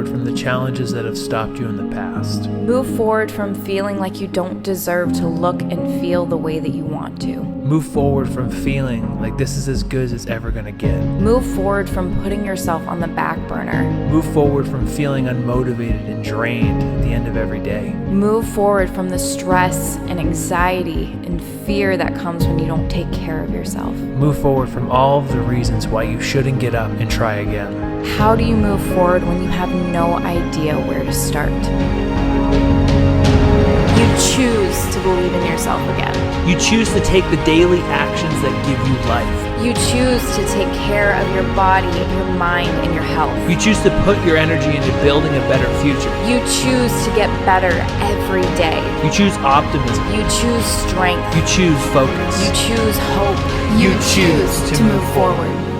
forward from the challenges that have stopped you in the past. Move forward from feeling like you don't deserve to look and feel the way that you want to. Move forward from feeling like this is as good as it's ever gonna get. Move forward from putting yourself on the back burner. Move forward from feeling unmotivated and drained at the end of every day. Move forward from the stress and anxiety and fear that comes when you don't take care of yourself. Move forward from all of the reasons why you shouldn't get up and try again. How do you move forward when you have no idea where to start? You choose to believe in yourself again. You choose to take the daily actions that give you life. You choose to take care of your body, your mind, and your health. You choose to put your energy into building a better future. You choose to get better every day. You choose optimism. You choose strength. You choose focus. You choose hope. You choose to move forward.